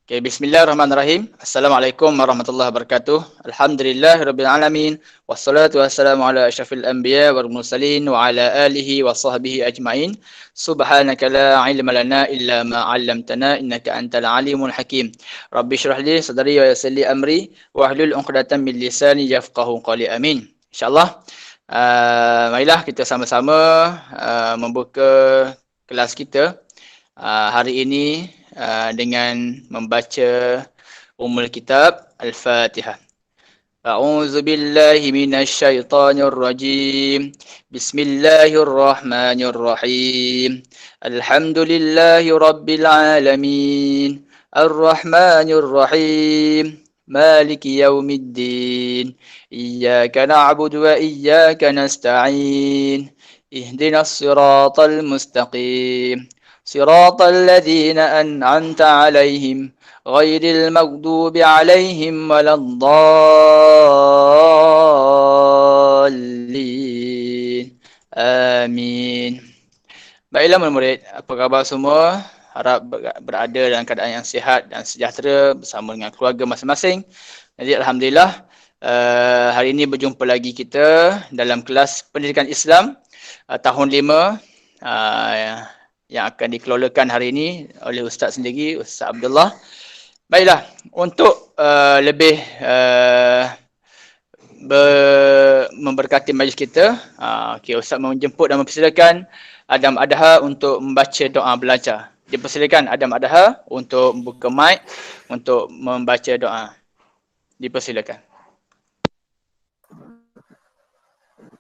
Okay, bismillahirrahmanirrahim. Assalamualaikum warahmatullahi wabarakatuh. Alhamdulillahirabbil alamin wassalatu wassalamu ala asyrafil anbiya wal mursalin wa ala alihi wa sahbihi ajmain. Subhanaka la ilma lana illa ma 'allamtana innaka antal alimul hakim. Rabbi shrah li sadri wa yassir li amri wahlul 'uqdatam min lisani yafqahu qawli. Amin. Insyaallah. Marilah kita sama-sama membuka kelas kita hari ini dengan membaca Kitab Al-Fatihah. A'udzu billahi minasy syaithanir rajim. Bismillahirrahmanirrahim. Alhamdulillahi rabbil alamin. Arrahmanir rahim. Maliki yaumiddin. Iyyaka na'budu wa iyyaka nasta'in. Ihdinas siratal mustaqim. صراط الذين أنعمت عليهم غير المغضوب عليهم ولا الضالين. Amin. Baiklah murid-murid, apa khabar semua? Harap berada dalam keadaan yang sihat dan sejahtera bersama dengan keluarga masing-masing. Jadi alhamdulillah, hari ini berjumpa lagi kita dalam kelas pendidikan Islam tahun 5 yang akan dikelolakan hari ini oleh Ustaz sendiri, Ustaz Abdullah. Baiklah, untuk lebih memberkati majlis kita, okay, Ustaz menjemput dan mempersilakan Adam Adha untuk membaca doa belajar. Dipersilakan Adam Adha untuk buka mic untuk membaca doa. Dipersilakan.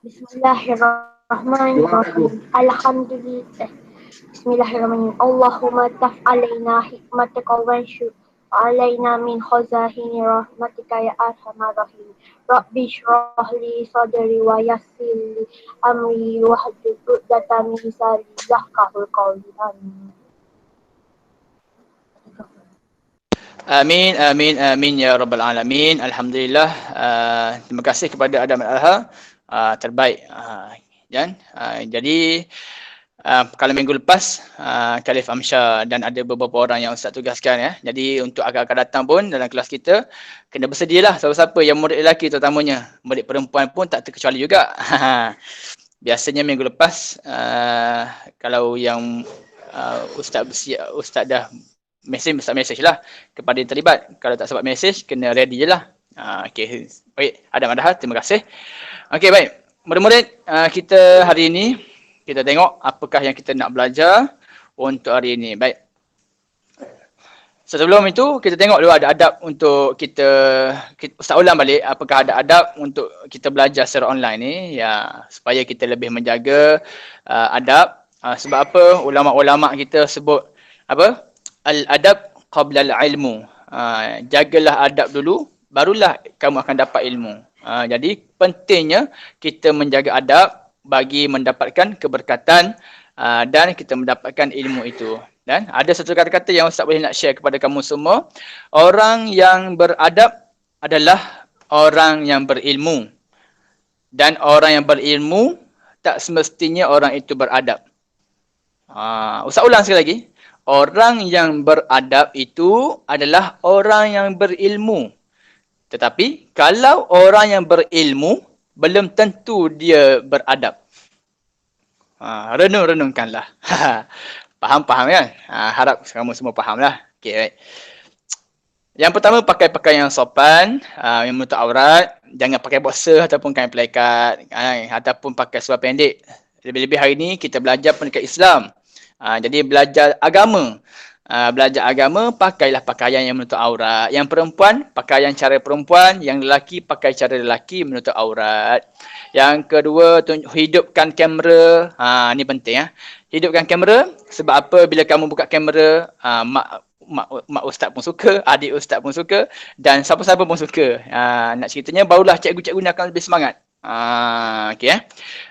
Bismillahirrahmanirrahim. Alhamdulillah. Bismillahirrahmanirrahim. Allahumma taf alaina hikmataka wanshu alaina min khazahini rahmatika ya arhamar rahim. Rabbi shrah li sadri wa yassir li amri wahlul 'uqdatam min lisani yafqahu qawli. Amin, amin, amin ya rabbal alamin. Alhamdulillah. Terima kasih kepada Adam Adha, terbaik. Jadi kalau minggu lepas Khalif Amsyar dan ada beberapa orang yang Ustaz tugaskan ya. Jadi untuk akan datang pun dalam kelas kita kena bersedialah siapa-siapa yang murid lelaki terutamanya. Murid perempuan pun tak terkecuali juga. Biasanya minggu lepas kalau yang Ustaz dah mesej lah kepada yang terlibat. Kalau tak sebab mesej kena ready je lah. Okey, baik. Adam Adha, terima kasih. Okey, baik. Murid-murid, kita hari ini kita tengok apakah yang kita nak belajar untuk hari ini. Baik. Sebelum itu, kita tengok dulu ada adab untuk kita Ustaz ulang balik apakah ada adab untuk kita belajar secara online ni. Ya, supaya kita lebih menjaga adab. Sebab apa? Ulama-ulama kita sebut apa? Al-adab qabla al-ilmu. Jagalah adab dulu, barulah kamu akan dapat ilmu. Jadi, pentingnya kita menjaga adab bagi mendapatkan keberkatan dan kita mendapatkan ilmu itu. Dan ada satu kata-kata yang Ustaz boleh nak share kepada kamu semua. Orang yang beradab adalah orang yang berilmu. Dan orang yang berilmu tak semestinya orang itu beradab. Ustaz ulang sekali lagi. Orang yang beradab itu adalah orang yang berilmu. Tetapi kalau orang yang berilmu belum tentu dia beradab. Renung-renungkanlah. Faham kan? Harap kamu semua fahamlah. Okey, baik. Yang pertama, pakai pakaian yang sopan, yang menutup aurat. Jangan pakai boxer ataupun kain pelekat, ataupun pakai seluar pendek. Lebih-lebih hari ini kita belajar pendidikan Islam. Jadi belajar agama. Belajar agama, pakailah pakaian yang menutup aurat. Yang perempuan, pakaian cara perempuan. Yang lelaki, pakai cara lelaki menutup aurat. Yang kedua, hidupkan kamera. Ni penting ya. Hidupkan kamera. Sebab apa? Bila kamu buka kamera, mak ustaz pun suka, adik ustaz pun suka, dan siapa-siapa pun suka. Nak ceritanya, barulah cikgu-cikgu ni akan lebih semangat. Okay,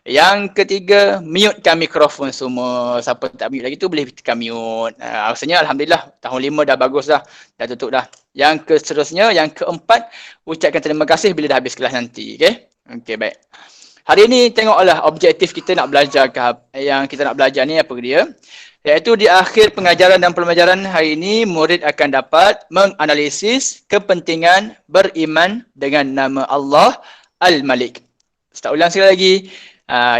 Yang ketiga, mutekan mikrofon semua. Siapa tak mute lagi tu boleh tekan mute. Rasanya alhamdulillah tahun 5 dah bagus dah tutup dah. Yang seterusnya, yang keempat, ucapkan terima kasih bila dah habis kelas nanti. Okey, baik. Hari ni tengoklah objektif kita nak belajar yang kita nak belajar ni apa dia. Iaitu di akhir pengajaran dan pembelajaran hari ini, murid akan dapat menganalisis kepentingan beriman dengan nama Allah Al-Malik. Saya ulang sekali lagi.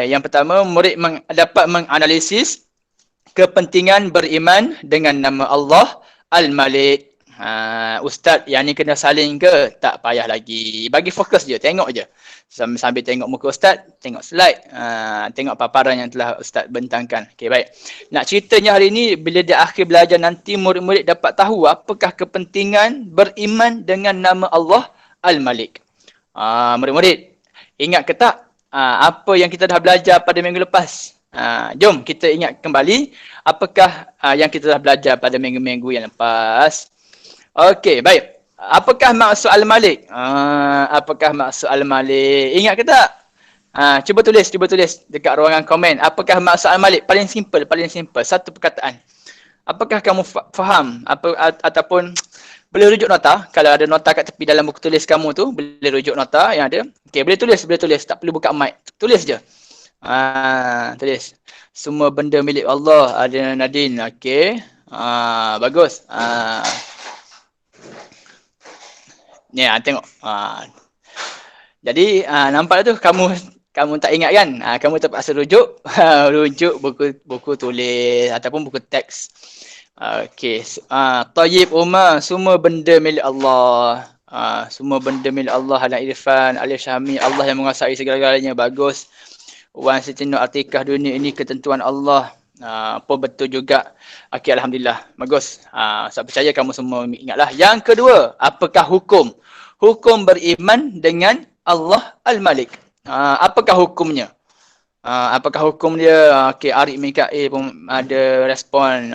Yang pertama, murid dapat menganalisis kepentingan beriman dengan nama Allah Al-Malik. Ustaz, yang ni kena salin ke? Tak payah lagi. Bagi fokus je, tengok je. Sambil tengok muka Ustaz, tengok slide, tengok paparan yang telah Ustaz bentangkan. Okey, baik. Nak ceritanya hari ni, bila di akhir belajar nanti, murid-murid dapat tahu apakah kepentingan beriman dengan nama Allah Al-Malik. Murid-murid, ingat ke tak apa yang kita dah belajar pada minggu lepas? Jom kita ingat kembali apakah yang kita dah belajar pada minggu-minggu yang lepas. Okey, baik. Apakah maksud Al-Malik? Apakah maksud Al-Malik? Ingat ke tak? Cuba tulis dekat ruangan komen. Apakah maksud Al-Malik? Paling simple. Satu perkataan. Apakah kamu faham? Ataupun boleh rujuk nota. Kalau ada nota kat tepi dalam buku tulis kamu tu, boleh rujuk nota yang ada. Okey, boleh tulis. Tak perlu buka mic. Tulis je. Tulis. Semua benda milik Allah. Ada Nadine. Okey. Bagus. Ni tengok. Jadi nampak tu kamu tak ingat kan? Kamu terpaksa rujuk rujuk buku tulis ataupun buku teks. Okey. Tayyib Umar, semua benda milik Allah. Semua benda milik Allah. Halan Irfan, Alif Syahmi, Allah yang menguasai segala-galanya. Bagus. Wan Siti Nur Atikah, dunia ini ketentuan Allah. Apa betul juga. Okey, alhamdulillah. Bagus. Saya percaya kamu semua ingatlah. Yang kedua, apakah hukum? Hukum beriman dengan Allah Al-Malik. Apakah hukumnya? Apakah hukum dia? Okey, Arif Mikail pun ada respon.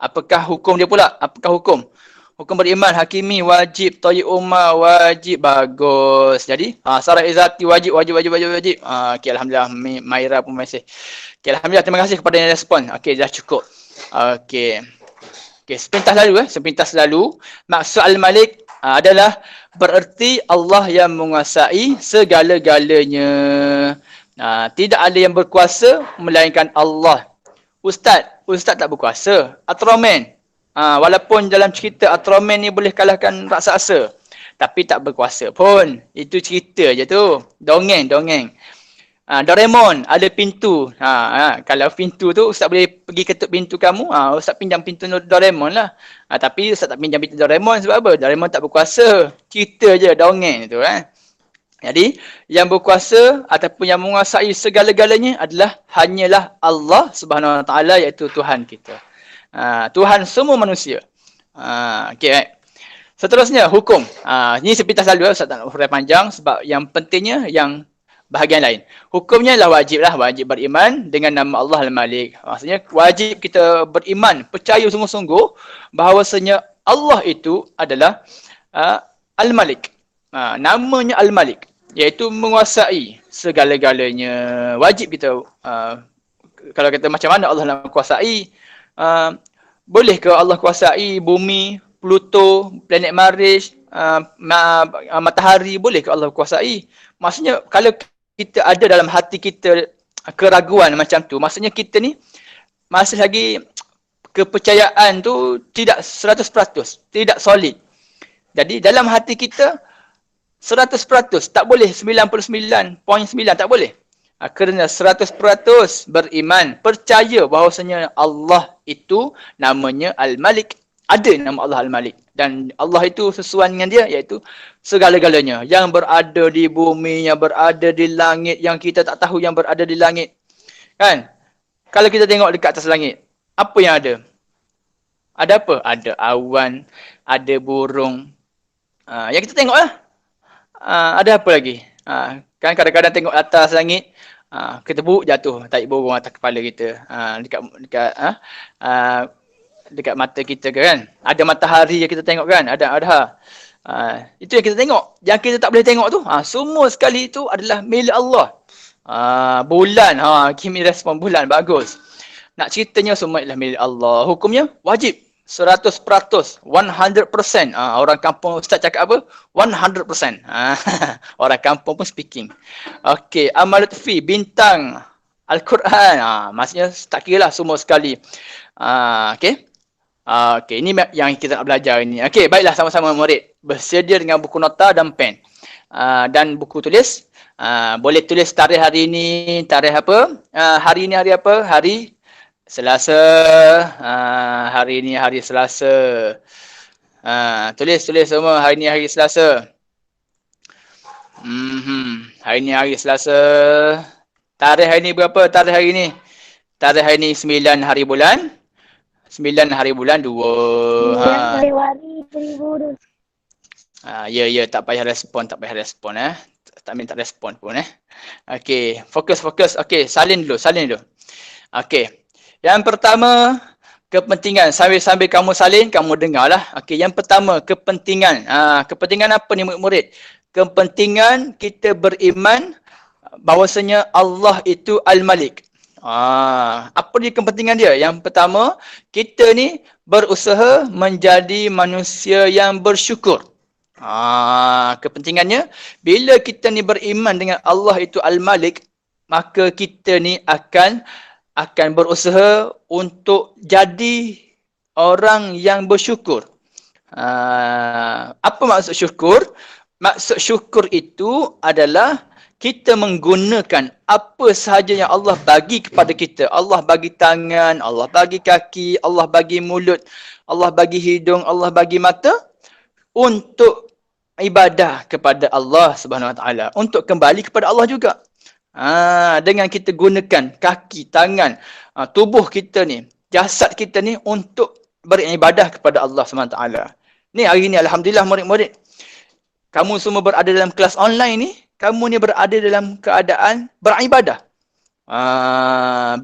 Apakah hukum dia pula? Apakah hukum? Hukum beriman, Hakimi wajib, Tayyib Umar wajib. Bagus. Jadi, Sarah Izzati wajib. Okey, alhamdulillah. Maira pun masih. Okey, alhamdulillah. Terima kasih kepada yang respon. Okey, dah cukup. Okey, sepintas lalu. Maksud Al-Malik adalah bererti Allah yang menguasai segala-galanya. Tidak ada yang berkuasa melainkan Allah. Ustaz tak berkuasa. Atroman. Walaupun dalam cerita Atroman ni boleh kalahkan raksasa, tapi tak berkuasa pun. Itu cerita je tu. Dongeng. Doraemon ada pintu. Kalau pintu tu Ustaz boleh pergi ketuk pintu kamu, Ustaz pinjam pintu Doraemon lah. Tapi Ustaz tak pinjam pintu Doraemon sebab apa? Doraemon tak berkuasa. Cerita je, dongeng tu Jadi yang berkuasa ataupun yang menguasai segala-galanya hanyalah Allah Subhanahu Wa Taala, iaitu Tuhan kita. Tuhan semua manusia. Okey, baik. Seterusnya hukum. Ini sepintas lalu, Ustaz tak nak huraikan panjang sebab yang pentingnya yang bahagian lain. Hukumnya wajib beriman dengan nama Allah Al-Malik. Maksudnya wajib kita beriman, percaya sungguh-sungguh bahawasanya Allah itu adalah Al-Malik. Namanya Al-Malik, iaitu menguasai segala-galanya. Wajib kita, kalau kata macam mana Allah nak kuasai, boleh ke Allah kuasai bumi, Pluto, planet Marikh, matahari, boleh ke Allah kuasai? Maksudnya kalau kita ada dalam hati kita keraguan macam tu, maksudnya kita ni masih lagi kepercayaan tu tidak 100%, tidak solid. Jadi dalam hati kita 100%, tak boleh 99.9, tak boleh. Kerana 100% beriman, percaya bahawasanya Allah itu namanya Al-Malik. Ada nama Allah Al-Malik. Dan Allah itu sesuai dengan dia, iaitu segala-galanya. Yang berada di bumi, yang berada di langit, yang kita tak tahu yang berada di langit. Kan? Kalau kita tengok dekat atas langit, apa yang ada? Ada apa? Ada awan, ada burung. Yang kita tengok lah. Ada apa lagi? Kan kadang-kadang tengok atas langit, ketebuk jatuh, tarik burung atas kepala kita. Dekat mata kita kan. Ada matahari yang kita tengok kan. Ada. Itu yang kita tengok. Yang kita tak boleh tengok tu, semua sekali itu adalah milik Allah. Bulan, Kimi respon bulan, bagus. Nak ceritanya semua adalah milik Allah. Hukumnya wajib. 100%, 100%. Orang kampung Ustaz cakap apa? 100%. Orang kampung pun speaking. Okey, Amal Lutfi, bintang Al-Quran. Maksudnya tak kira lah semua sekali. Okey. Okey, ini yang kita nak belajar ini. Okey, baiklah sama-sama murid. Bersedia dengan buku nota dan pen. Dan buku tulis. Boleh tulis tarikh hari ini, tarikh apa? Hari ini hari apa? Hari Selasa. Hari ini hari Selasa. Tulis semua hari ini hari Selasa. Hari ini hari Selasa. Tarikh hari ini berapa? Tarikh hari ini? Tarikh hari ini 9 hari bulan. 9 hari bulan 2. Ya, tak payah respon. Tak respon pun Okey, fokus. Okey, salin dulu. Okey. Yang pertama, kepentingan. Sambil kamu salin, kamu dengarlah. Okey, yang pertama, kepentingan. Kepentingan apa ni murid-murid? Kepentingan kita beriman bahawasanya Allah itu Al-Malik. Apa dia kepentingan dia? Yang pertama, kita ni berusaha menjadi manusia yang bersyukur. Kepentingannya, bila kita ni beriman dengan Allah itu Al-Malik, maka kita ni akan berusaha untuk jadi orang yang bersyukur. Apa maksud syukur? Maksud syukur itu adalah kita menggunakan apa sahaja yang Allah bagi kepada kita. Allah bagi tangan, Allah bagi kaki, Allah bagi mulut, Allah bagi hidung, Allah bagi mata untuk ibadah kepada Allah Subhanahu Wa Taala, untuk kembali kepada Allah juga. Dengan kita gunakan kaki, tangan, tubuh kita ni, jasad kita ni untuk beribadah kepada Allah SWT. Ni hari ni alhamdulillah murid-murid, kamu semua berada dalam kelas online ni, kamu ni berada dalam keadaan beribadah.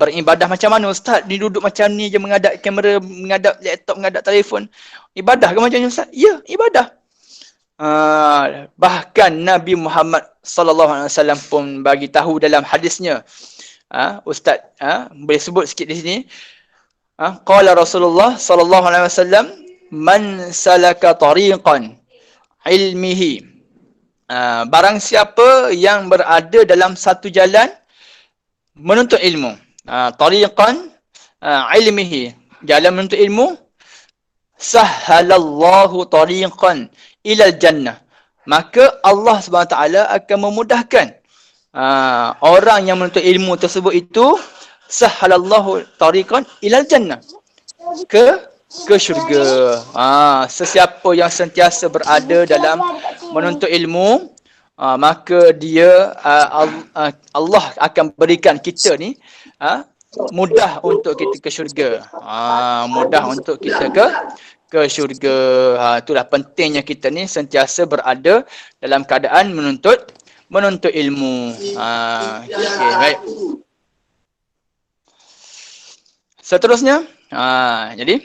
Beribadah macam mana Ustaz? Ni duduk macam ni je, menghadap kamera, menghadap laptop, menghadap telefon. Ibadah ke macam ni Ustaz? Ya, ibadah. Bahkan Nabi Muhammad sallallahu alaihi wasallam pun bagi tahu dalam hadisnya. Ustaz boleh sebut sikit di sini. Qala Rasulullah sallallahu alaihi wasallam, man salaka tariqan ilmihi. Barang siapa yang berada dalam satu jalan menuntut ilmu. Tariqan ilmihi, jalan menuntut ilmu. Sahhalallahu tariqan ilal jannah, maka Allah SWT akan memudahkan orang yang menuntut ilmu tersebut itu, sahhalallahu tariqan ilal jannah, ke syurga. Sesiapa yang sentiasa berada dalam menuntut ilmu, maka dia Allah akan berikan kita ni mudah untuk kita ke syurga. Mudah untuk kita ke syurga. Itulah pentingnya kita ni sentiasa berada dalam keadaan menuntut ilmu. Okey, baik. Seterusnya, jadi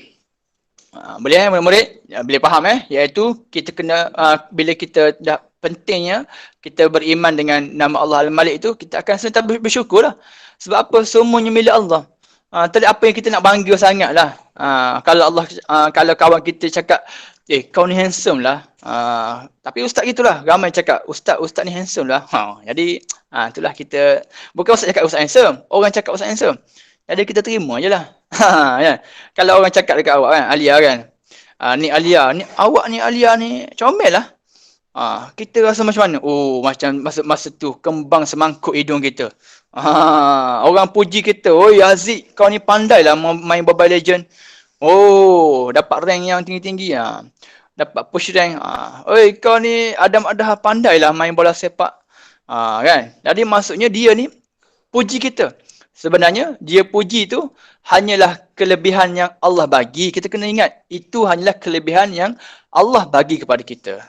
boleh murid-murid boleh faham iaitu kita kena bila kita dah pentingnya kita beriman dengan nama Allah Al-Malik itu, kita akan sentiasa bersyukurlah. Sebab apa? Semuanya milik Allah. Tak ada apa yang kita nak bangga sangatlah. Kalau kawan kita cakap, kau ni handsome lah. Tapi ustaz gitulah, ramai cakap ustaz ni handsome lah. Jadi itulah kita, bukan ustaz cakap ustaz handsome, orang cakap ustaz handsome. Jadi kita terima je lah. Ya. Kalau orang cakap dekat awak kan, Alia kan, ni Alia, ni awak ni Alia ni comel lah. Kita rasa macam mana? Macam masa tu kembang semangkuk hidung kita. Orang puji kita, oi Aziz, kau ni pandai lah main Mobile Legend. Dapat rank yang tinggi-tinggi. Dapat push rank. Oi kau ni Adam Adha pandai lah main bola sepak. Kan? Jadi maksudnya dia ni puji kita. Sebenarnya dia puji tu hanyalah kelebihan yang Allah bagi. Kita kena ingat, itu hanyalah kelebihan yang Allah bagi kepada kita.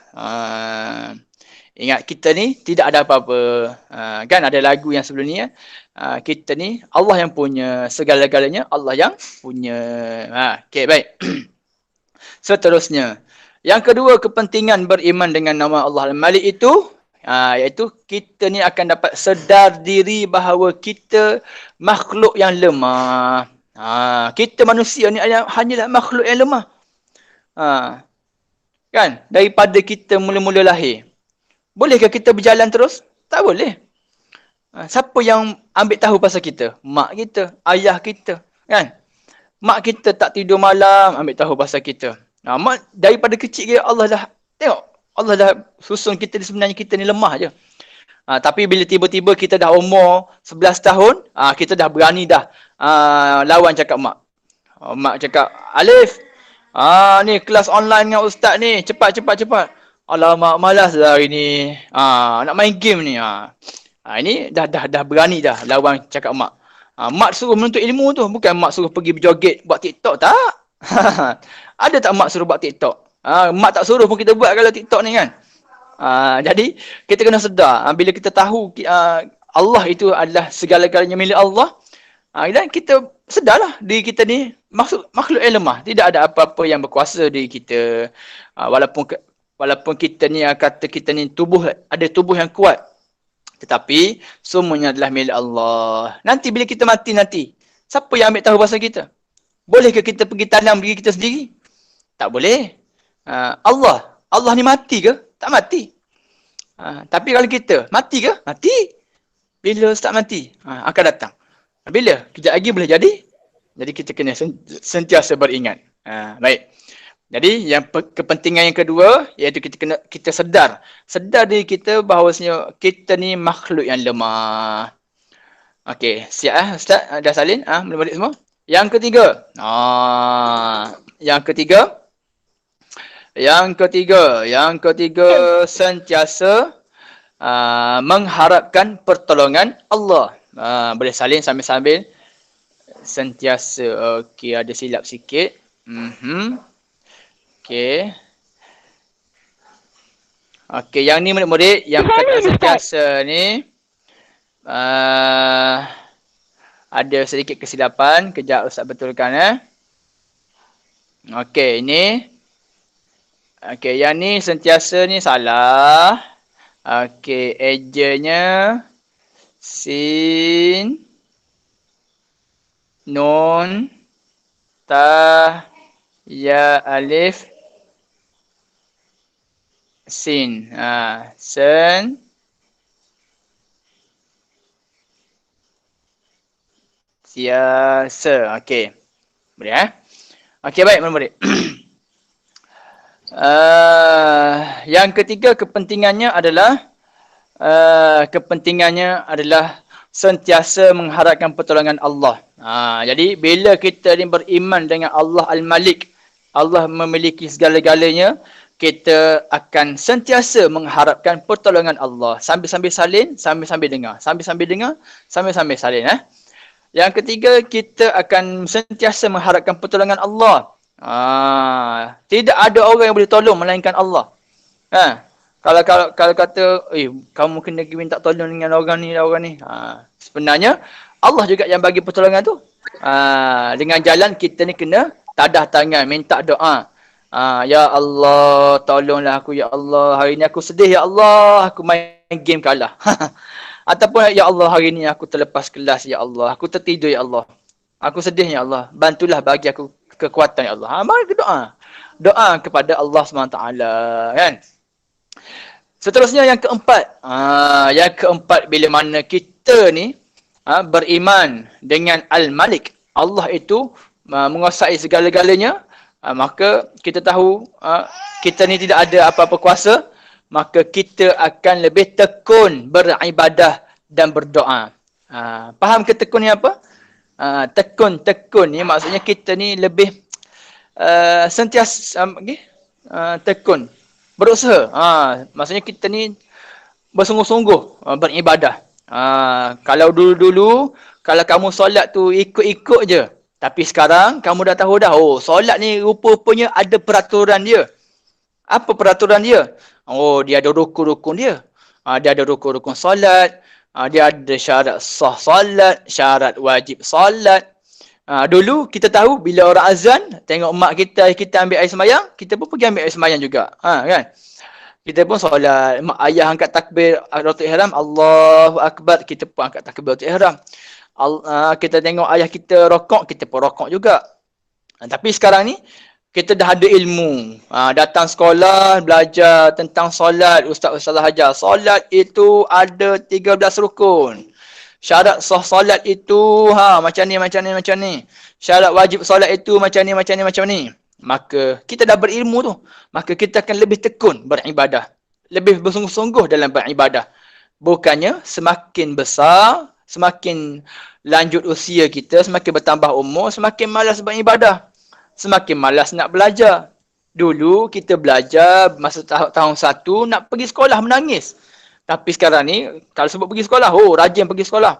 Ingat, kita ni tidak ada apa-apa. Kan ada lagu yang sebelum ni kita ni Allah yang punya segala-galanya, Allah yang punya. Okey, baik. Seterusnya, yang kedua kepentingan beriman dengan nama Allah Al-Malik itu, iaitu kita ni akan dapat sedar diri bahawa kita makhluk yang lemah. Kita manusia ni hanyalah makhluk yang lemah. Ha, kan? Daripada kita mula-mula lahir. Bolehkah kita berjalan terus? Tak boleh. Siapa yang ambil tahu pasal kita? Mak kita, ayah kita, kan? Mak kita tak tidur malam ambil tahu pasal kita. Mak daripada kecil dia Allah dah tengok. Allah dah susun kita ni, sebenarnya kita ni lemah je. Tapi bila tiba-tiba kita dah umur 11 tahun, kita dah berani dah lawan cakap mak. Mak cakap, Alif, ni kelas online dengan ustaz ni, cepat. Alamak, malas lah hari ni. Nak main game ni. Ini dah berani dah lawan cakap mak. Mak suruh menuntut ilmu tu, bukan mak suruh pergi berjoget buat TikTok, tak. Ada tak mak suruh buat TikTok? Mak tak suruh pun kita buat kalau TikTok ni kan. Jadi kita kena sedar bila kita tahu Allah itu adalah segala-galanya milik Allah, dan kita sedarlah diri kita ni makhluk yang lemah, tidak ada apa-apa yang berkuasa diri kita. Walaupun kita ni kata kita ni ada tubuh yang kuat, tetapi semuanya adalah milik Allah. Nanti bila kita mati nanti, siapa yang ambil tahu pasal kita? Bolehkah kita pergi tanam diri kita sendiri? Tak boleh. Allah ni mati ke? Tak mati. Tapi kalau kita mati ke? Mati. Bila start mati? Akan datang. Bila? Kejap lagi boleh jadi. Jadi kita kena sentiasa beringat. Baik. Jadi yang kepentingan yang kedua iaitu kita sedar diri kita bahawasanya kita ni makhluk yang lemah. Okey, siap Ustaz? Dah salin murid-murid semua? Yang ketiga. Yang ketiga sentiasa mengharapkan pertolongan Allah. Boleh salin sambil-sambil. Sentiasa. Okey, ada silap sikit. Okey, yang ni murid-murid yang kata sentiasa ni ada sedikit kesilapan. Kejap Ustaz betulkan. Okey, ini. Okey, yang ni sentiasa ni salah. Okey, ejanya sin, nun, ta, ya, alif, sin. Sen, siasa. Okey. Boleh Okey, baik murid-murid. Yang ketiga kepentingannya adalah sentiasa mengharapkan pertolongan Allah. Jadi bila kita ni beriman dengan Allah Al-Malik, Allah memiliki segala-galanya, kita akan sentiasa mengharapkan pertolongan Allah. Sambil-sambil salin, sambil-sambil dengar. Sambil-sambil dengar, sambil-sambil salin. Yang ketiga, kita akan sentiasa mengharapkan pertolongan Allah. Tidak ada orang yang boleh tolong melainkan Allah. Kalau kata, kamu kena minta tolong dengan orang ni. Sebenarnya Allah juga yang bagi pertolongan tu. Dengan jalan kita ni kena tadah tangan, minta doa. Ya Allah, tolonglah aku ya Allah. Hari ni aku sedih ya Allah, aku main game kalah. Ataupun ya Allah, hari ni aku terlepas kelas ya Allah, aku tertidur ya Allah, aku sedih ya Allah, bantulah bagi aku kekuatan ya Allah. Mari doa. Doa kepada Allah SWT, kan? Seterusnya yang keempat. Bila mana kita ni beriman dengan Al-Malik, Allah itu menguasai segala-galanya, maka kita tahu kita ni tidak ada apa-apa kuasa, maka kita akan lebih tekun beribadah dan berdoa. Faham ke tekun ni apa? Tekun ni maksudnya kita ni lebih sentiasa tekun, berusaha. Maksudnya kita ni bersungguh-sungguh beribadah. Kalau dulu-dulu kalau kamu solat tu ikut-ikut je, tapi sekarang kamu dah tahu dah, solat ni rupa-rupanya ada peraturan dia. Apa peraturan dia? Dia ada rukun-rukun dia. Dia ada rukun-rukun solat. Dia ada syarat sah solat, syarat wajib solat. Dulu kita tahu bila orang azan, tengok mak kita ambil air sembahyang, kita pun pergi ambil air sembahyang juga. Kan? Kita pun solat, mak ayah angkat takbir takbiratul ihram, Allahu akbar, kita pun angkat takbiratul ihram. Kita tengok ayah kita rokok, kita pun rokok juga. Tapi sekarang ni kita dah ada ilmu. Datang sekolah, belajar tentang solat, ustaz-ustaz ajar. Solat itu ada 13 rukun. Syarat sah solat itu macam ni. Syarat wajib solat itu macam ni. Maka kita dah berilmu tu. Maka kita akan lebih tekun beribadah. Lebih bersungguh-sungguh dalam beribadah. Bukannya semakin besar, semakin lanjut usia kita, semakin bertambah umur, semakin malas beribadah. Semakin malas nak belajar. Dulu kita belajar masa tahun 1 nak pergi sekolah menangis. Tapi sekarang ni kalau sebut pergi sekolah, rajin pergi sekolah.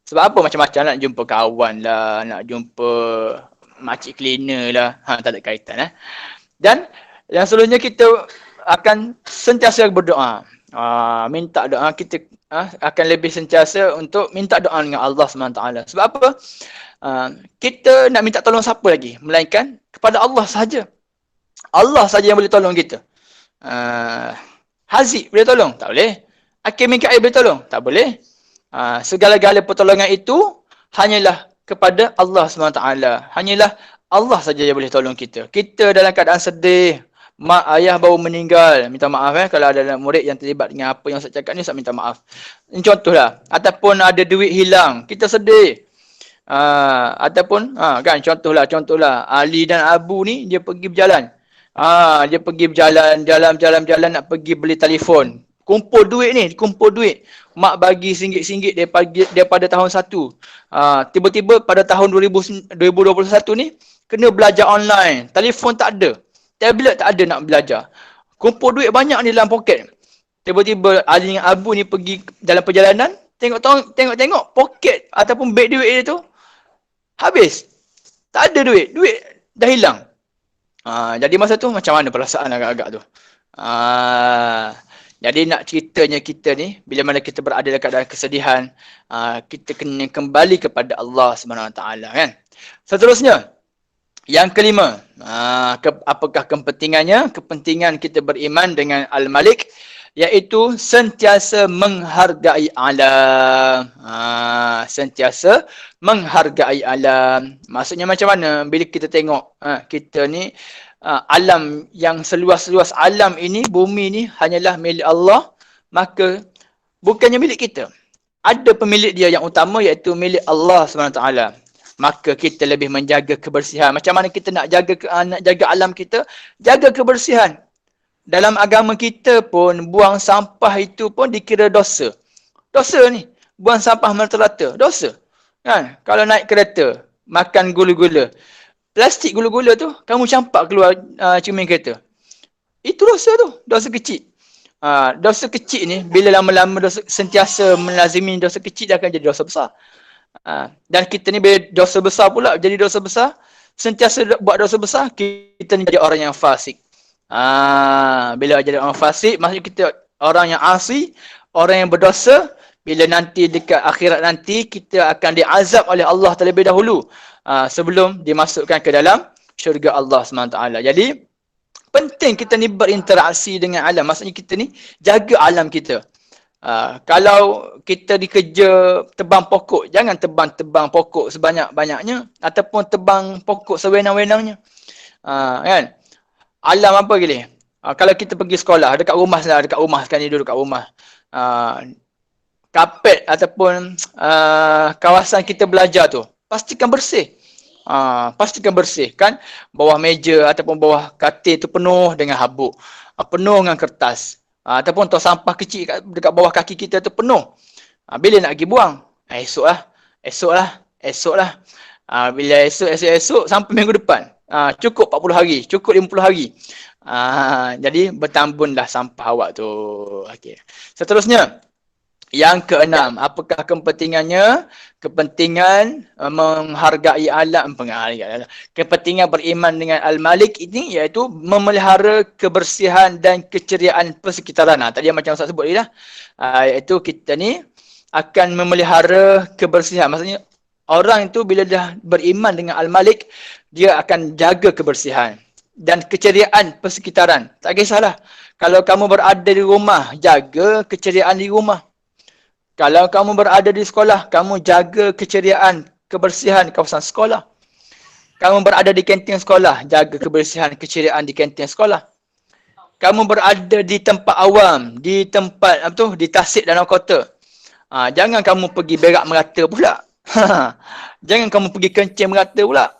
Sebab apa? Macam-macam nak jumpa kawan lah, nak jumpa makcik cleaner lah. Tak ada kaitan. Dan yang selalunya kita akan sentiasa berdoa. Minta doa kita akan lebih sentiasa untuk minta doa dengan Allah SWT. Sebab apa? Kita nak minta tolong siapa lagi? Melainkan kepada Allah sahaja. Allah sahaja yang boleh tolong kita. Haziq boleh tolong? Tak boleh. Hakim Mikail boleh tolong? Tak boleh. Segala-gala pertolongan itu hanyalah kepada Allah SWT. Hanyalah Allah sahaja yang boleh tolong kita. Kita dalam keadaan sedih, mak ayah baru meninggal, minta maaf kalau ada murid yang terlibat dengan apa yang saya cakap ni, saya minta maaf. Ini contohlah. Ataupun ada duit hilang, kita sedih. Ataupun kan contohlah Ali dan Abu ni dia pergi berjalan. Dia pergi berjalan nak pergi beli telefon. Kumpul duit. Mak bagi singgit-singgit daripada tahun 1. Tiba-tiba pada tahun 2021 ni kena belajar online. Telefon tak ada. Tablet tak ada nak belajar. Kumpul duit banyak ni dalam poket. Tiba-tiba Ali dengan Abu ni pergi dalam perjalanan, tengok poket ataupun beg duit dia tu habis. Tak ada duit. Duit dah hilang. Jadi masa tu macam mana perasaan agak-agak tu? Jadi nak ceritanya kita ni, bila mana kita berada dalam keadaan kesedihan, kita kena kembali kepada Allah SWT kan. Seterusnya, yang kelima, apakah kepentingannya? Kepentingan kita beriman dengan Al-Malik, iaitu sentiasa menghargai alam. Sentiasa menghargai alam. Maksudnya macam mana? Bila kita tengok kita ni, alam yang seluas-luas alam ini, bumi ni hanyalah milik Allah, maka bukannya milik kita. Ada pemilik dia yang utama, iaitu milik Allah SWT. Maka kita lebih menjaga kebersihan. Macam mana kita nak jaga alam kita? Jaga kebersihan. Dalam agama kita pun, buang sampah itu pun dikira dosa. Dosa ni. Buang sampah merata-rata. Dosa. Kan? Kalau naik kereta, makan gula-gula. Plastik gula-gula tu, kamu campak keluar cermin kereta. Itu dosa tu. Dosa kecil. Dosa kecil ni, bila lama-lama sentiasa melazimi dosa kecil, dia akan jadi dosa besar. Dan kita ni bila dosa besar pula, jadi dosa besar, sentiasa buat dosa besar, kita ni jadi orang yang fasik. Bila jadi orang fasik, maksudnya kita orang yang asi, orang yang berdosa. Bila nanti dekat akhirat nanti, kita akan diazab oleh Allah terlebih dahulu, sebelum dimasukkan ke dalam syurga Allah SWT. Jadi penting kita ni berinteraksi dengan alam. Maksudnya kita ni jaga alam kita. Kalau kita dikerja tebang pokok, jangan tebang pokok sebanyak-banyaknya, ataupun tebang pokok sewenang-wenangnya. Kan? Alam apa gini? Kalau kita pergi sekolah, dekat rumah sekarang ni duduk dekat rumah. Kapet ataupun kawasan kita belajar tu, pastikan bersih. Pastikan bersih kan. Bawah meja ataupun bawah katil tu penuh dengan habuk. Penuh dengan kertas. Ataupun tong sampah kecil dekat bawah kaki kita tu penuh. Bila nak pergi buang? Esok lah. Bila esok sampai minggu depan. Cukup 40 hari, cukup 50 hari. Jadi bertambunlah sampah awak tu. Okey. Seterusnya, yang keenam, apakah kepentingannya? Kepentingan menghargai alam, kepentingan beriman dengan Al-Malik ini, iaitu memelihara kebersihan dan keceriaan persekitaran. Tadi yang macam saya sebut tadi lah. Iaitu kita ni akan memelihara kebersihan. Maksudnya orang itu bila dah beriman dengan Al-Malik, dia akan jaga kebersihan dan keceriaan persekitaran. Tak kisahlah. Kalau kamu berada di rumah, jaga keceriaan di rumah. Kalau kamu berada di sekolah, kamu jaga keceriaan, kebersihan kawasan sekolah. Kamu berada di kantin sekolah, jaga kebersihan, keceriaan di kantin sekolah. Kamu berada di tempat awam, di tempat apa tu, di tasik danau kota. Jangan kamu pergi berak merata pula. Jangan kamu pergi kencing merata pula.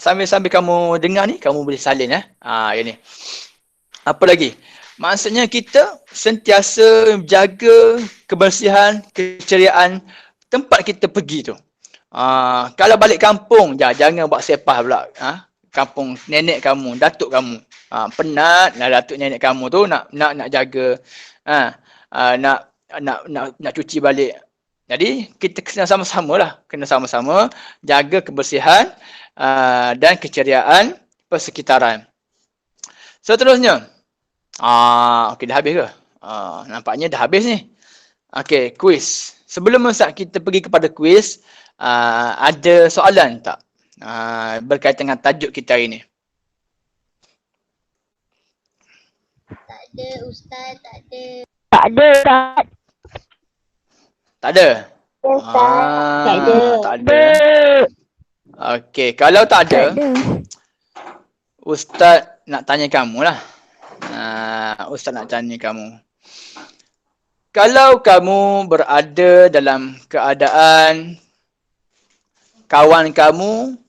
Sambil-sambil kamu dengar ni, kamu boleh salin ini. Apa lagi? Maksudnya kita sentiasa jaga kebersihan, keceriaan tempat kita pergi tu. Kalau balik kampung, jangan buat sepah pula. Kampung nenek kamu, datuk kamu. Penat lah datuk nenek kamu tu nak jaga, nak cuci balik. Jadi kita kena sama-sama lah, kena sama-sama jaga kebersihan dan keceriaan persekitaran. Seterusnya, okey, dah habis ke? Nampaknya dah habis ni. Okey, kuis. Sebelum kita pergi kepada kuis, ada soalan tak berkaitan dengan tajuk kita hari ni? Tak ada Ustaz, tak ada. Tak ada, Ustaz. Tak ada? Tak ada. Tak ada. Okey, kalau tak ada, Ustaz nak tanya kamu lah. Ustaz nak tanya kamu. Kalau kamu berada dalam keadaan kawan kamu,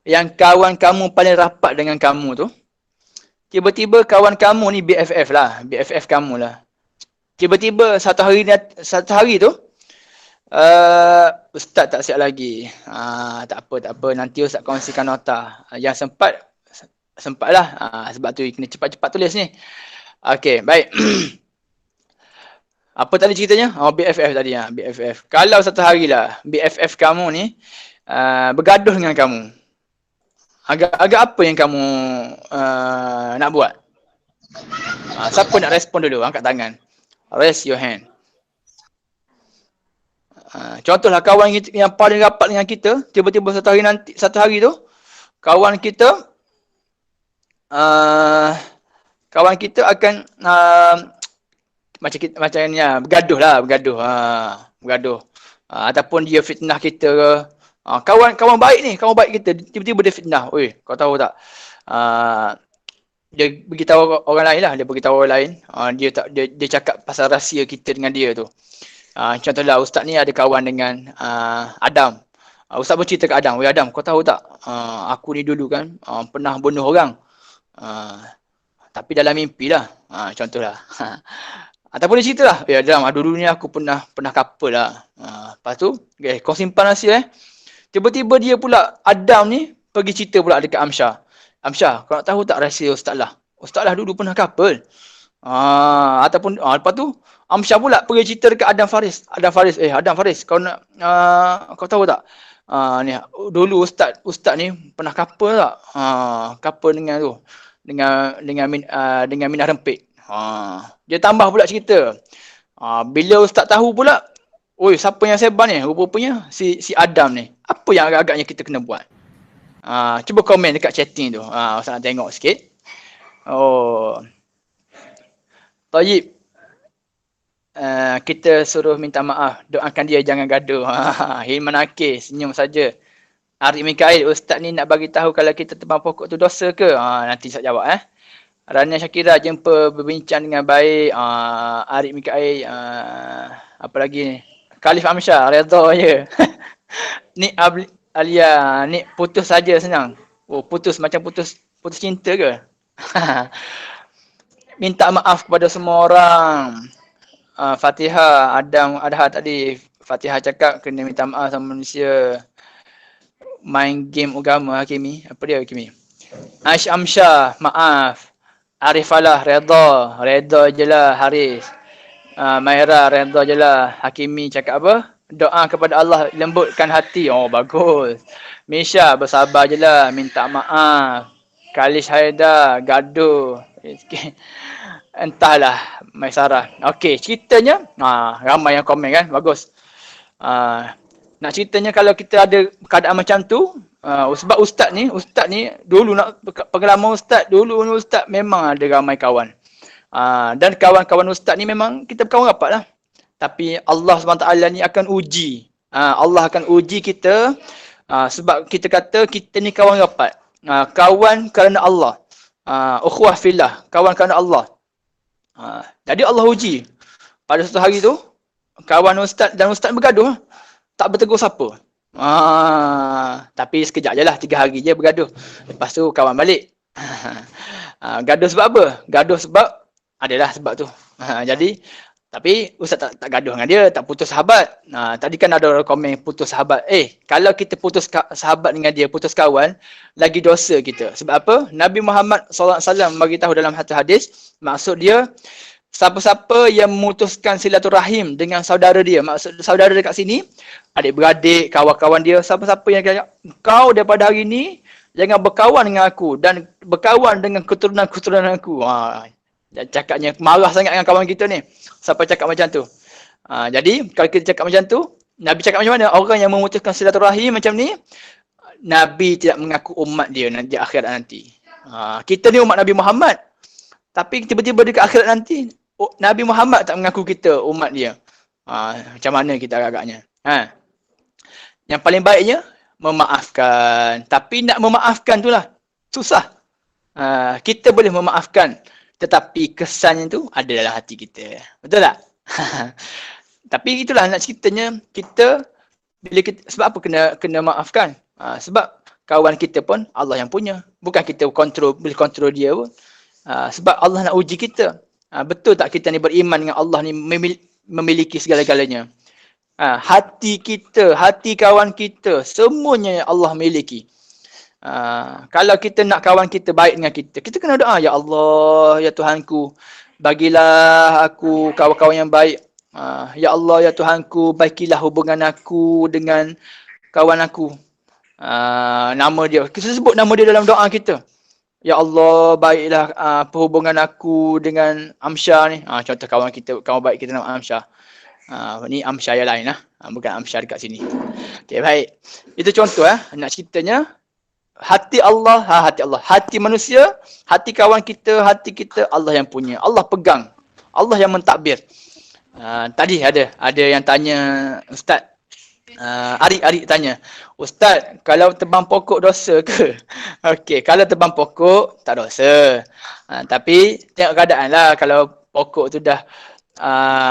yang kawan kamu paling rapat dengan kamu tu, tiba-tiba kawan kamu ni BFF lah, BFF kamu lah. Tiba-tiba satu hari tu, Ustaz tak siap lagi. Tak apa, nanti Ustaz kongsikan nota. Yang sempat lah. Sebab tu kena cepat-cepat tulis ni. Okey, baik. Apa tadi ceritanya? BFF tadi. BFF. Kalau satu hari lah BFF kamu ni bergaduh dengan kamu, agak apa yang kamu nak buat? Siapa nak respon dulu? Angkat tangan. Raise your hand. Contohlah kawan kita yang paling rapat dengan kita, tiba-tiba satu hari tu kawan kita akan macam ni bergaduh. Ataupun dia fitnah kita ke. Kawan baik kita tiba-tiba dia fitnah. Oi, kau tahu tak? Dia beritahu orang lain lah, dia cakap pasal rahsia kita dengan dia tu. Contohlah Ustaz ni ada kawan dengan Adam. Ustaz bercerita ke Adam, "Wei Adam, kau tahu tak? Aku ni dulu kan pernah bunuh orang. Tapi dalam mimpi lah." Contohlah. Ataupun dia cerita lah, "Ya Adam, dulu ni aku pernah couple lah." Lepas tu, kau simpan rahsia Tiba-tiba dia pula, Adam ni pergi cerita pula dekat Amsyah. "Amsyah, kau nak tahu tak rahsia Ustaz lah? Ustaz lah dulu pernah couple." Ataupun lepas tu Amsyah pula pergi cerita dekat Adam Faris. Adam Faris, kau nak kau tahu tak? Ni dulu Ustaz ni pernah couple tak? Couple dengan tu. Dengan Minah Rempit. Dia tambah pula cerita. Bila Ustaz tahu pula, oi, siapa yang sebar ni? Rupanya si Adam ni. Apa yang agak-agaknya kita kena buat? Cuba komen dekat chatting tu. Ustaz nak tengok sikit. Tayyib. Kita suruh minta maaf. Doakan dia jangan gaduh. Hilman Akil, senyum saja. Arif Mikail, Ustaz ni nak bagi tahu kalau kita tebang pokok tu dosa ke? Nanti Ustaz jawab. Rania Syakira, jumpa berbincang dengan baik. Arif Mikail, apa lagi ni? Khalif Amsyah, redha je. Nik Alia, Nik putus saja senang. Putus macam putus cinta ke? Minta maaf kepada semua orang. Fatihah, Adam Adha tadi. Fatihah cakap kena minta maaf sama manusia. Main game agama Hakimi. Apa dia Hakimi? Aish Amsyah, maaf. Arif Falah, redha je lah Haris. Maira, redha je lah. Hakimi cakap apa? Doa kepada Allah lembutkan hati. Bagus. Misha, bersabar je lah. Minta maaf. Khalis Haidar, gaduh. Entahlah, Maisarah. Okey, ceritanya, ramai yang komen kan? Bagus. Nak ceritanya kalau kita ada keadaan macam tu, sebab Ustaz ni dulu nak pengalaman Ustaz memang ada ramai kawan. Dan kawan-kawan Ustaz ni memang kita berkawan rapat lah. Tapi Allah SWT ni akan uji. Allah akan uji kita Sebab kita kata kita ni kawan rapat. Kawan kerana Allah. Ukhuwah fillah, kawan kerana Allah. Jadi Allah uji. Pada satu hari tu, kawan ustaz dan ustaz bergaduh. Tak bertegur siapa. Tapi sekejap je lah, 3 hari je bergaduh. Lepas tu kawan balik. Gaduh sebab apa? Gaduh sebab, adalah sebab tu. Jadi, tapi ustaz tak gaduh dengan dia, tak putus sahabat. Tadi kan ada orang komen putus sahabat. Kalau kita putus sahabat dengan dia, putus kawan, lagi dosa kita. Sebab apa? Nabi Muhammad SAW beritahu dalam satu hadis, maksud dia, siapa-siapa yang memutuskan silaturahim dengan saudara dia, maksud saudara dekat sini, adik-beradik, kawan-kawan dia, siapa-siapa yang kata, kau daripada hari ni, jangan berkawan dengan aku dan berkawan dengan keturunan-keturunan aku. Cakapnya marah sangat dengan kawan kita ni. Sampai cakap macam tu. Jadi, kalau kita cakap macam tu, Nabi cakap macam mana? Orang yang memutuskan silaturahim macam ni, Nabi tidak mengaku umat dia di akhirat nanti. Kita ni umat Nabi Muhammad. Tapi tiba-tiba dekat akhirat nanti, Nabi Muhammad tak mengaku kita umat dia. Macam mana kita agak-agaknya? Yang paling baiknya, memaafkan. Tapi nak memaafkan tu lah, susah. Kita boleh memaafkan. Tetapi kesannya tu ada dalam hati kita. Betul tak? Tapi itulah nak ceritanya, kita, bila kita, sebab apa kena maafkan? Sebab kawan kita pun Allah yang punya. Bukan kita boleh kontrol dia pun. Sebab Allah nak uji kita. Betul tak kita ni beriman dengan Allah ni memiliki segala-galanya? Hati kita, hati kawan kita, semuanya Allah miliki. Kalau kita nak kawan kita baik dengan kita, kita kena doa, ya Allah, ya Tuhanku, bagilah aku kawan-kawan yang baik. Ya Allah, ya Tuhanku, baikilah hubungan aku dengan kawan aku. Nama dia, kita sebut nama dia dalam doa kita. Ya Allah, baiklah perhubungan aku dengan Amsyar ni. Contoh kawan baik kita nama Amsyar. Ni Amsyar yang lain lah. Bukan Amsyar dekat sini. Okay, baik. Itu contoh nak ceritanya. Hati Allah, hati Allah. Hati manusia, hati kawan kita, hati kita, Allah yang punya. Allah pegang. Allah yang mentadbir. Tadi ada yang tanya, Ustaz. Arik tanya, Ustaz, kalau tebang pokok dosa ke? Okey, kalau tebang pokok tak dosa. Tapi tengok keadaan lah. Kalau pokok tu dah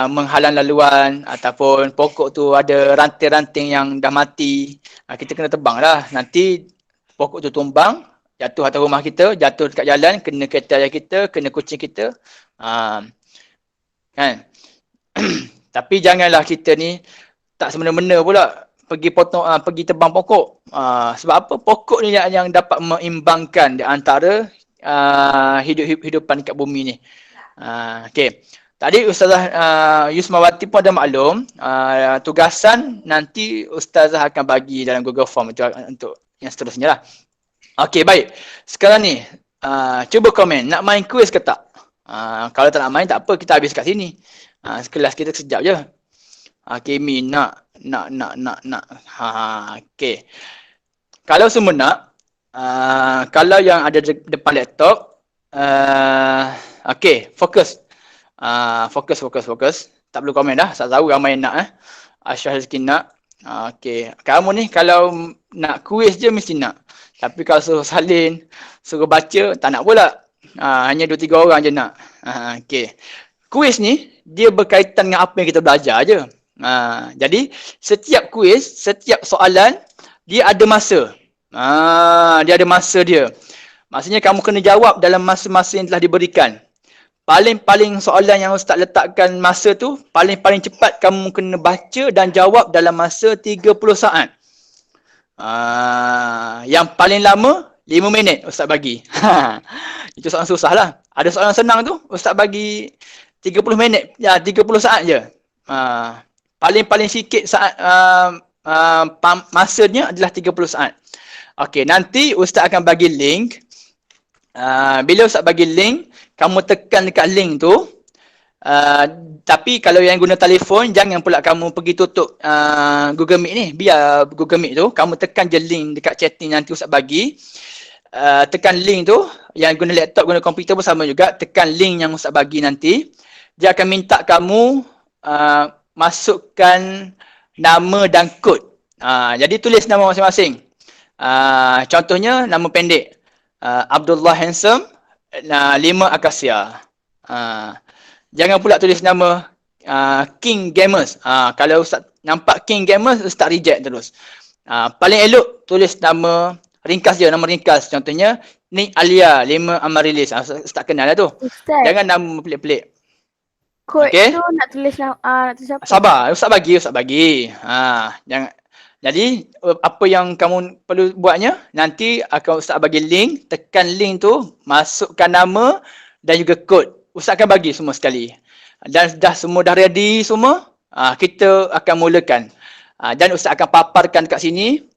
menghalang laluan ataupun pokok tu ada ranting-ranting yang dah mati, kita kena tebang lah. Nanti pokok tu tumbang, jatuh atas rumah kita, jatuh dekat jalan, kena kereta ayah kita, kena kucing kita. Kan? Tapi janganlah kita ni tak semena-mena pula pergi tebang pokok. Sebab apa? Pokok ni yang dapat mengimbangkan di antara hidupan dekat bumi ni. Okey. Tadi Ustazah Yusmawati pun ada maklum, tugasan nanti Ustazah akan bagi dalam Google Form untuk yang seterusnya lah. Okey, baik. Sekarang ni, cuba komen, nak main kuis ke tak? Kalau tak nak main, tak apa, kita habis kat sini. Kelas kita sekejap je. Kimi nak. Okey. Kalau semua nak, kalau yang ada depan laptop, okey, fokus. Fokus. Tak perlu komen dah, saya tahu ramai nak. Asyah Rizki nak. Okey, kamu ni kalau nak kuis je mesti nak. Tapi kalau suruh salin, suruh baca, tak nak pula. Hanya 2-3 orang je nak. Okey. Kuis ni, dia berkaitan dengan apa yang kita belajar je. Jadi, setiap kuis, setiap soalan, dia ada masa. Dia ada masa dia. Maksudnya kamu kena jawab dalam masa-masa yang telah diberikan. Paling-paling soalan yang Ustaz letakkan masa tu, paling-paling cepat kamu kena baca dan jawab dalam masa 30 saat. Yang paling lama, 5 minit Ustaz bagi. Itu soalan susah lah. Ada soalan senang tu, Ustaz bagi 30 minit, 30 saat je. Paling-paling sikit saat masanya adalah 30 saat. Okey, nanti Ustaz akan bagi link. Bila Ustaz bagi link, kamu tekan dekat link tu. Tapi kalau yang guna telefon, jangan pula kamu pergi tutup Google Meet ni. Biar Google Meet tu, kamu tekan je link dekat chatting nanti Ustaz bagi. Tekan link tu, yang guna laptop, guna komputer pun sama juga. Tekan link yang Ustaz bagi nanti. Dia akan minta kamu masukkan nama dan kod. Jadi tulis nama masing-masing. Contohnya nama pendek. Abdullah Handsome, 5 Akasia. Jangan pula tulis nama King Gamers. Kalau Ustaz nampak King Gamers, Ustaz reject terus. Paling elok tulis nama ringkas je, nama ringkas. Contohnya Nick Alia 5 Amarilis. Ustaz kenal lah tu. Ustaz, Jangan nama pelik-pelik. kod Okey. tu nak tulis nak tulis apa? Sabar, Ustaz bagi. Jangan. Jadi apa yang kamu perlu buatnya, nanti akan Ustaz bagi link, tekan link tu, masukkan nama dan juga kod. Ustaz akan bagi semua sekali. Dan semua dah ready semua, kita akan mulakan. Dan Ustaz akan paparkan kat sini,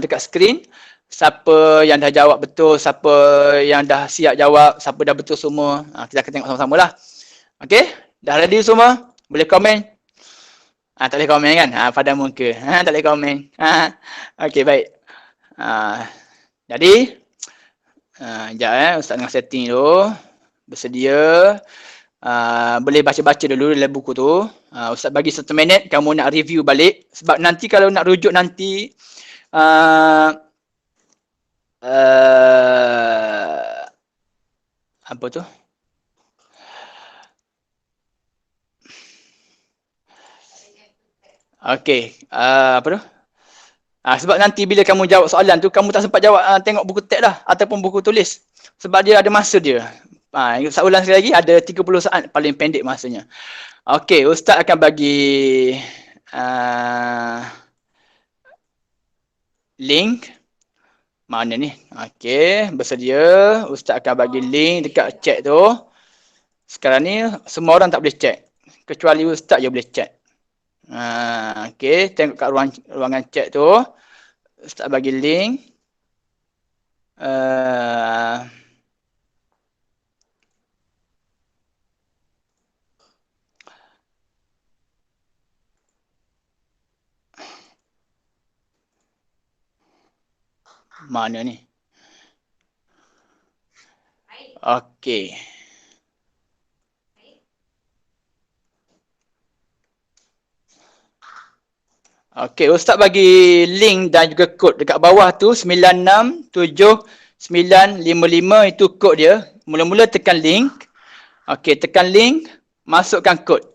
dekat skrin, siapa yang dah jawab betul, siapa yang dah siap jawab, siapa dah betul semua. Kita akan tengok sama-sama lah. Okey? Dah ready semua? Boleh komen? Tak boleh komen kan? Pada muka. Tak boleh komen. Okey, baik. Jadi, sekejap Ustaz tengah setting dulu. Bersedia. Boleh baca-baca dulu dalam buku tu. Ustaz bagi 1 minit, kamu nak review balik. Sebab nanti kalau nak rujuk nanti, apa tu? Okey, apa tu? Sebab nanti bila kamu jawab soalan tu, kamu tak sempat jawab tengok buku teks dah ataupun buku tulis. Sebab dia ada masa dia. Saya ulang sekali lagi, ada 30 saat paling pendek masanya. Okey, Ustaz akan bagi link. Mana ni? Okey, bersedia. Ustaz akan bagi link dekat chat tu. Sekarang ni semua orang tak boleh check. Kecuali Ustaz je boleh check. Okey, tengok kat ruangan chat tu. Ustaz bagi link. Mana ni? Okey. Okey, Ustaz bagi link dan juga kod dekat bawah tu 967955 itu kod dia. Mula-mula tekan link. Okey, tekan link, masukkan kod.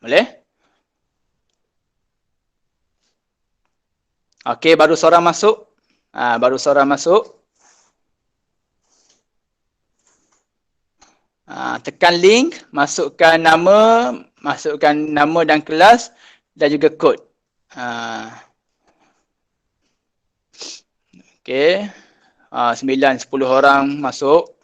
Boleh? Okey, baru seorang masuk. Tekan link, masukkan nama dan kelas dan juga kod. Okey. 9-10 orang masuk.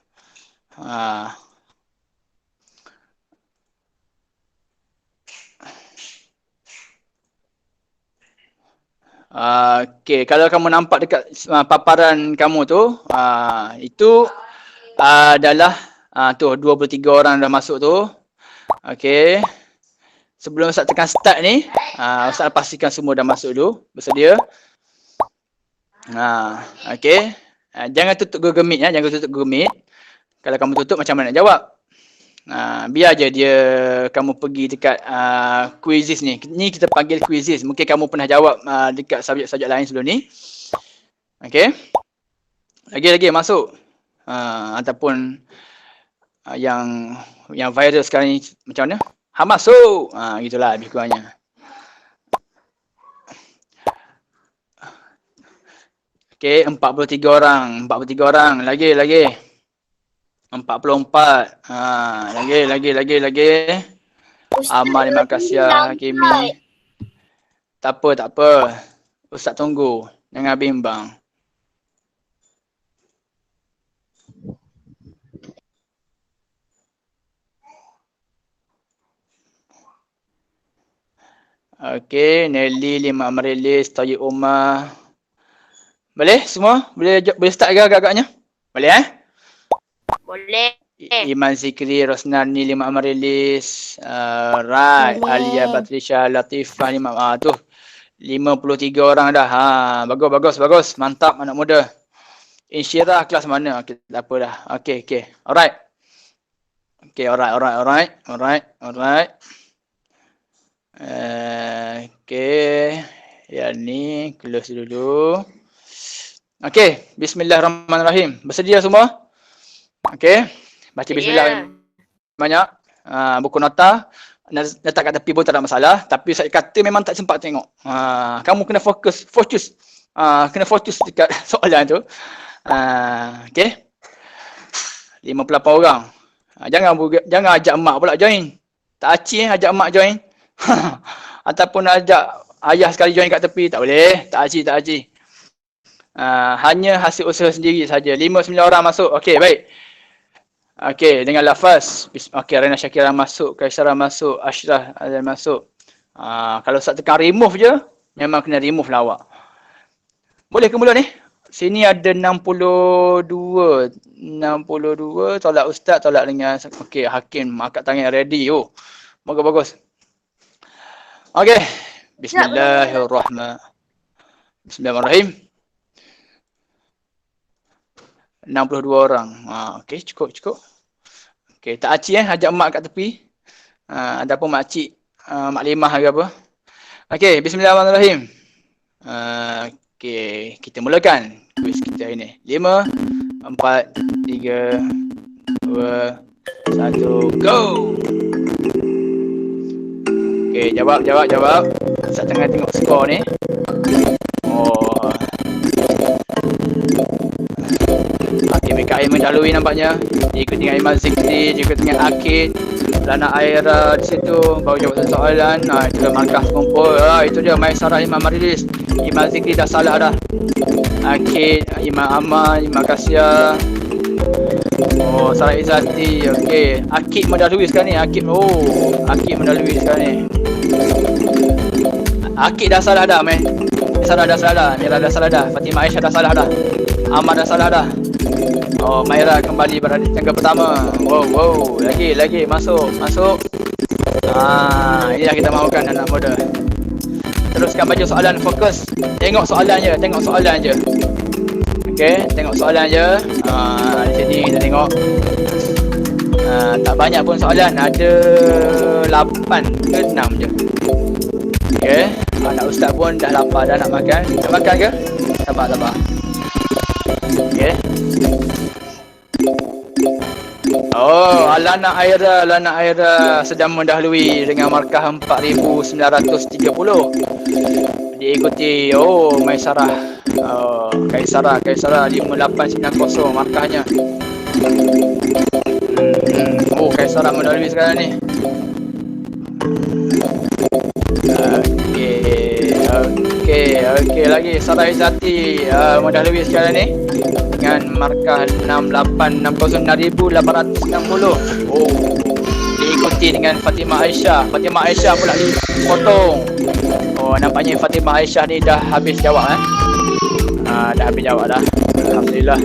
Okey, kalau kamu nampak dekat paparan kamu tu, itu adalah tu 23 orang dah masuk tu. Okey. Sebelum Ustaz tekan start ni, Ustaz pastikan semua dah masuk dulu. Bersedia? Okey. Jangan tutup Google Meet ya, jangan tutup Google Meet. Kalau kamu tutup macam mana nak jawab? Biar je kamu pergi dekat quizzes ni. Ni kita panggil quizzes. Mungkin kamu pernah jawab dekat subjek-subjek lain sebelum ni. Okey. Lagi masuk. Ataupun yang viral sekarang ni macam mana? Masuk. Gitulah lebih kurangnya. Okey, 43 orang. Lagi. 44. Lagi. Amal Makasia Hakimi. Tak apa. Ustaz tunggu. Jangan bimbang. Okey, Nelly 5 Amarilis, Tayyib Umar. Boleh semua? Boleh start agak-agaknya? Boleh Boleh. Iman Zikri, Rosnani 5 Amarilis. Right, Alia Batrisha Latifah 5. Tu 53 orang dah. Bagus. Mantap anak muda. Insyirah kelas mana? Okay, tak apa dah. Okey. Alright. Okay, alright. Okey. Yang ni close dulu. Okey, bismillahirrahmanirrahim. Bersedia semua? Okey. Baca bismillah banyak. Buku nota letak kat tepi pun tak ada masalah, tapi saya kata memang tak sempat tengok. Kamu kena fokus. Kena fokus dekat soalan tu. Okey. 58 orang. Jangan ajak mak pula join. Tak aci ajak mak join. Ataupun ajak ayah sekali join kat tepi, tak boleh. Tak aci. Hanya hasil usaha sendiri saja. 5-9 orang masuk. Okey, baik. Okey, dengan lafaz. Okey, Rena Syakira masuk, Kaisara masuk, Ashraf ada masuk. Kalau Ustaz tekan remove je, memang kena remove lah awak. Boleh ke mula ni? Sini ada 62. Tolak Ustaz, tolak dengan okey, Hakim angkat tangan ready. Bagus. Okey. Bismillahirrahmanirrahim. 62 orang. Okey, cukup. Okey, tak aci ajak mak kat tepi. Adapun mak cik, mak limah ke apa. Okey, bismillahirrahmanirrahim. Okey, kita mulakan kuis kita hari ni. 5 4 3 2 1 go. Okey, jawab. Saya tengah tengok skor ni. Okey, BKM mendahului nampaknya. Diikuti dengan Iman Zikri, diikuti dengan Akid, Lana Aira di situ. Baru jawab soalan. Itu dah markah kumpul. Itu dia Maisarah Imam Marilis. Iman Zikri dah salah dah. Akid, Imam Aman, Imam Kasia. Sarah Izzati. Okey, Akid mendahului sekarang ni. Akid mendahului sekarang ni. Akid dah salah dah, Sarah dah salah dah. Mira dah salah dah. Fatimah Aisyah dah salah dah. Ahmad dah salah dah. Maira kembali berada di tangga pertama. Wow. Lagi masuk. Inilah kita mahukan anak muda. Teruskan baca soalan, fokus. Tengok soalan je. Okey, tengok soalan je. Di sini kita tengok. Tak banyak pun soalan, ada 8 ke 6 je. Okey, anak ustaz pun dah lapar dah nak makan. Nak makan ke? Sabar. Okey. Lana Aira sedang mendahului dengan markah 4930. Diikuti Maisarah. Kaisara 5890 markahnya. Kaisara mendahului sekarang ni. Okey lagi Sarah Izzati mendahului sekarang ni dengan markah 6,860. Diikuti dengan Fatimah Aisyah pula dipotong. Nampaknya Fatimah Aisyah ni dah habis jawab dah habis jawab dah. Alhamdulillah.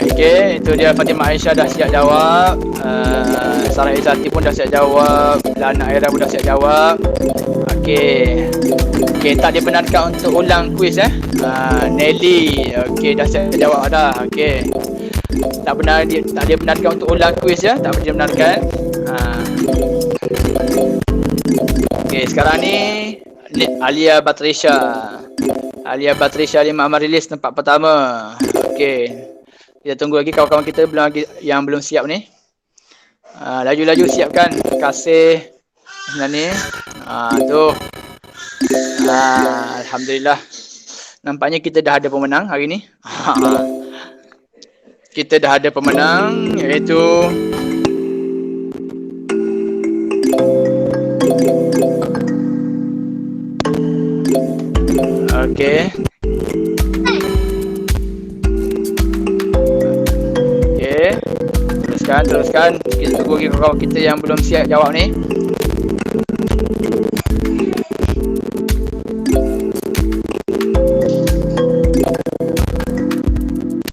Okey, itu dia Fatimah Aisyah dah siap jawab. Sarah Izzati pun dah siap jawab. Lana Aira pun dah siap jawab. Okey, tak dibenarkan untuk ulang kuis Nelly. Okey, dah siap jawab dah. Okey. Tak dibenarkan untuk ulang kuis tak dibenarkan. Okey, sekarang ni Alia Batrisha Imam Marilis tempat pertama. Okey. Kita tunggu lagi kawan-kawan kita yang belum siap ni. Laju-laju siapkan. Terima kasih. Ni. Tu. Alhamdulillah. Nampaknya kita dah ada pemenang hari ni. Kita dah ada pemenang, iaitu okey. Teruskan. Kita tunggu kawan kita yang belum siap jawab ni.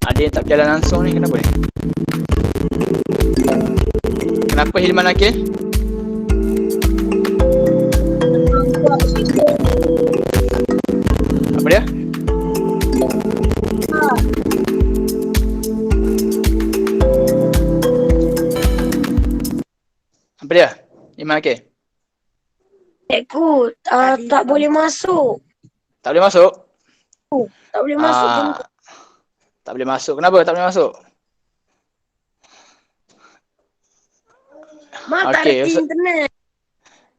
Ada yang tak berjalan langsung ni, kenapa ni? Kenapa Hilman Akil? Apa dia? Okey. Cikgu, tak boleh masuk. Tak boleh masuk? Tak boleh masuk jam tu. Tak boleh masuk. Kenapa tak boleh masuk? Mak tak Okey, ada internet.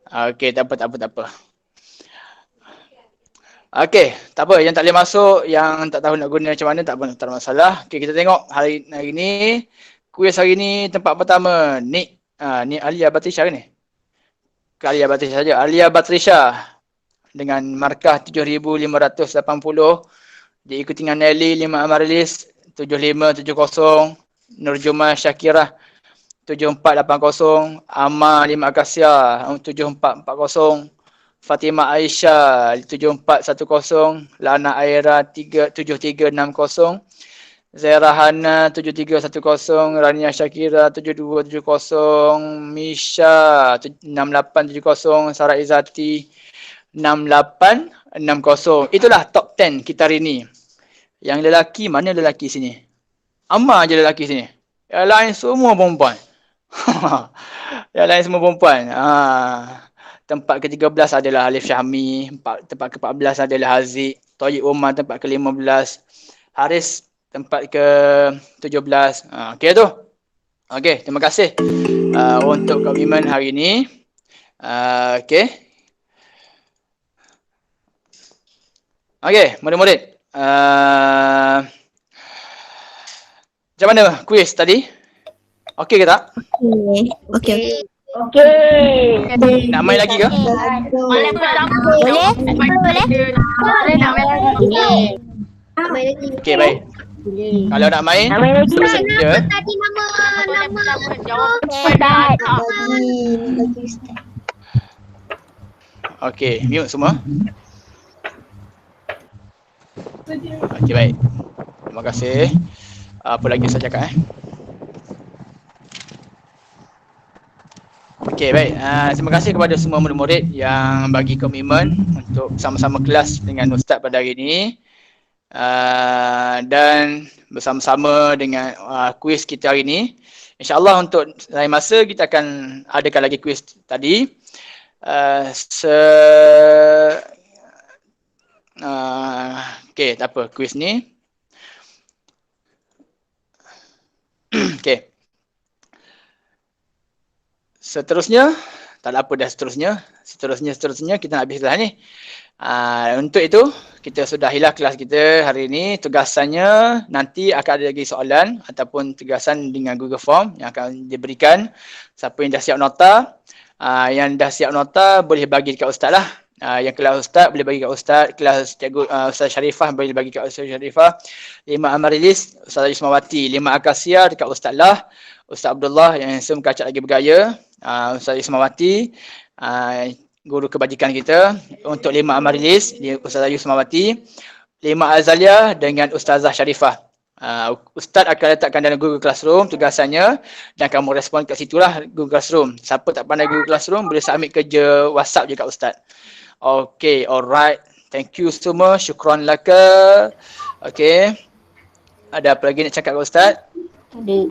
Okey, tak apa. Okey, tak apa. Yang tak boleh masuk, yang tak tahu nak guna macam mana, tak ada masalah. Okey, kita tengok hari ni. Kuis hari ni tempat pertama. Ni Alia Batrisha ke ni? Ke Alia Batrisha saja. Alia Batrisha dengan markah 7,580. Diikuti dengan Nelly 5 Amarilis 7570. Nurjuma Syakirah 7480. Amma 5 Akasia 7440. Fatimah Aisyah 7410. Lana Aira 7360. Zaira Hana 7310. Rania Syakira 7270. Misha 6870. Sarah Izzati 6860. Itulah top 10 kita hari ni. Yang lelaki, mana lelaki sini? Amma je lelaki sini. Yang lain semua perempuan. Yang lain semua perempuan. Tempat ke-13 adalah Alif Syahmi. Tempat ke-14 adalah Haziq. Toyib Umar tempat ke-15. Haris tempat ke-17. Okey tu. Okey, terima kasih untuk komitmen hari ini. Okey. Okey, murid-murid. Macam mana kuis tadi? Okey ke tak? Okey. Nak main lagi ke? Boleh? Okey, baik. Kalau nak main, terus je. Tadi nama Okey, mute semua. Okey, baik. Terima kasih. Apa lagi saya cakap Okey, baik. Terima kasih kepada semua murid-murid yang bagi komitmen untuk sama-sama kelas dengan Ustaz pada hari ini. Dan bersama-sama dengan kuis kita hari ini. InsyaAllah untuk lain masa kita akan adakan lagi kuis tadi. Okey, tak apa kuis ni. Okey. Seterusnya, tak ada apa dah seterusnya. Seterusnya kita nak habis kelas ni. Untuk itu, kita sudahilah kelas kita hari ini. Tugasannya nanti akan ada lagi soalan ataupun tugasan dengan Google Form yang akan diberikan. Siapa yang dah siap nota, yang dah siap nota boleh bagi dekat Ustaz lah. Yang kelas Ustaz boleh bagi kat Ustaz. Kelas Cikgu Ustaz Sharifah boleh bagi kat Ustaz Sharifah. 5 Amarilis, Ustaz Ismawati. 5 Akasia dekat Ustaz Lah. Ustaz Abdullah yang handsome kacak lagi bergaya. Ustaz Ismawati, guru kebajikan kita. Untuk 5 Amarilis, Ustaz Ismawati. 5 Azalia dengan Ustazah Sharifah. Ustaz akan letakkan dalam Google Classroom tugasannya dan kamu respon kat situlah Google Classroom. Siapa tak pandai Google Classroom boleh submit kerja WhatsApp je kat Ustaz. Okay, alright. Thank you semua. Syukran laka. Okay. Ada apa lagi nak cakap kat Ustaz? Ada.